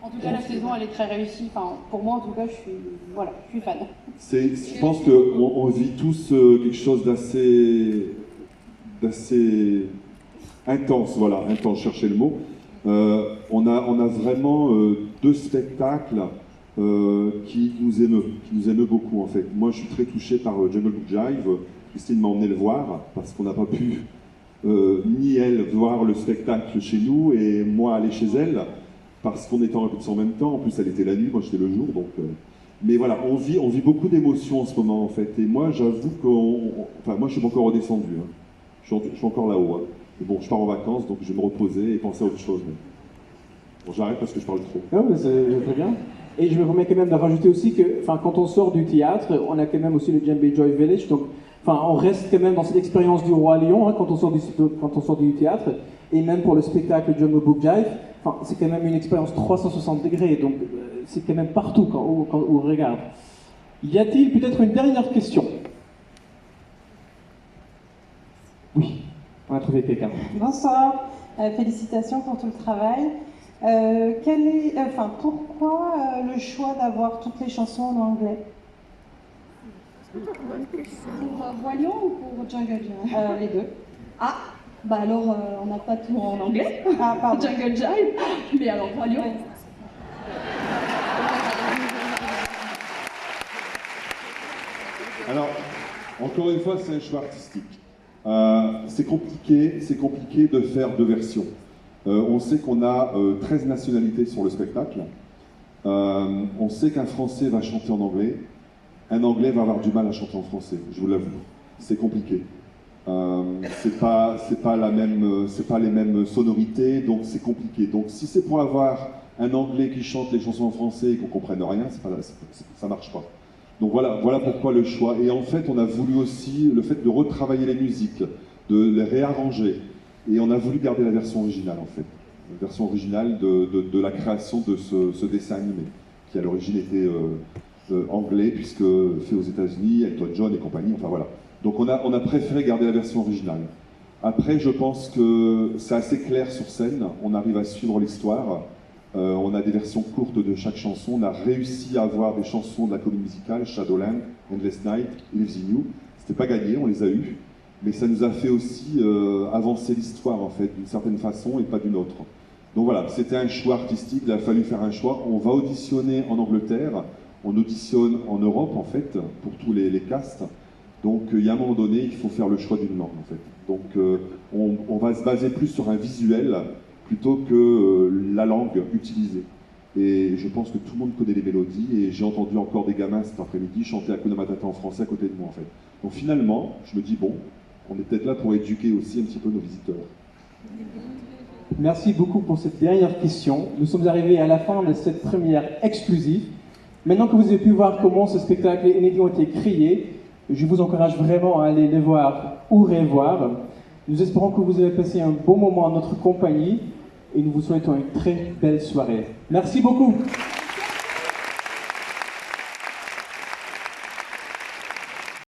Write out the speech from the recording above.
En tout cas, la saison, elle est très réussie. Enfin, pour moi, en tout cas, je suis fan. Je pense qu'on vit tous quelque chose d'assez intense, voilà, intense, chercher le mot. On a vraiment deux spectacles qui nous émeut beaucoup en fait. Moi, je suis très touché par Jungle Book Jive. Christine m'a emmené le voir parce qu'on n'a pas pu ni elle voir le spectacle chez nous et moi aller chez elle parce qu'on était en répétition en même temps. En plus, elle était la nuit, moi j'étais le jour, donc. Mais voilà, on vit beaucoup d'émotions en ce moment en fait. Et moi, j'avoue enfin, moi, je suis pas encore redescendu. Hein. Je suis encore là-haut. Hein. Mais bon, je pars en vacances, donc je vais me reposer et penser à autre chose. Mais... Bon, j'arrête parce que je parle trop. Non, mais c'est très bien. Et je me permets quand même de rajouter aussi que, enfin, quand on sort du théâtre, on a quand même aussi le Djembe Joy Village. Donc, enfin, on reste quand même dans cette expérience du Roi Lion hein, quand on sort du théâtre. Et même pour le spectacle Jungle Book Jive, enfin, c'est quand même une expérience 360 degrés. Donc, c'est quand même partout quand on regarde. Y a-t-il peut-être une dernière question? Oui, on a trouvé quelqu'un. Bonsoir, félicitations pour tout le travail. Pourquoi le choix d'avoir toutes les chansons en anglais? Pour Roi Lion ou pour Jungle Jive? Les deux. Ah, bah alors on n'a pas tout en anglais. Ah, pardon. Jungle Jive, mais alors Roi Lion. Ouais. Alors, encore une fois, c'est un choix artistique. C'est compliqué de faire deux versions. On sait qu'on a 13 nationalités sur le spectacle. On sait qu'un Français va chanter en anglais. Un Anglais va avoir du mal à chanter en français, je vous l'avoue. C'est compliqué. C'est pas les mêmes sonorités, donc c'est compliqué. Donc si c'est pour avoir un Anglais qui chante les chansons en français et qu'on comprenne rien, ça marche pas. Donc voilà pourquoi le choix. Et en fait, on a voulu aussi le fait de retravailler les musiques, de les réarranger. Et on a voulu garder la version originale, en fait. La version originale de la création de ce dessin animé, qui à l'origine était anglais, puisque fait aux États-Unis, Elton John et compagnie, enfin voilà. Donc on a préféré garder la version originale. Après, je pense que c'est assez clair sur scène, on arrive à suivre l'histoire. On a des versions courtes de chaque chanson. On a réussi à avoir des chansons de la comédie musicale, Shadowland, Endless Night, Lives in You. C'était pas gagné, on les a eus, mais ça nous a fait aussi avancer l'histoire en fait, d'une certaine façon et pas d'une autre. Donc voilà, c'était un choix artistique, il a fallu faire un choix. On va auditionner en Angleterre, on auditionne en Europe en fait, pour tous les castes. Donc il y a un moment donné, il faut faire le choix d'une langue en fait. Donc on va se baser plus sur un visuel plutôt que la langue utilisée. Et je pense que tout le monde connaît les mélodies, et j'ai entendu encore des gamins cet après-midi chanter Hakuna Matata en français à côté de moi en fait. Donc finalement, je me dis bon, on est peut-être là pour éduquer aussi un petit peu nos visiteurs. Merci beaucoup pour cette dernière question. Nous sommes arrivés à la fin de cette première exclusive. Maintenant que vous avez pu voir comment ce spectacle inédit a été créé, je vous encourage vraiment à aller les voir ou revoir. Nous espérons que vous avez passé un bon moment en notre compagnie et nous vous souhaitons une très belle soirée. Merci beaucoup.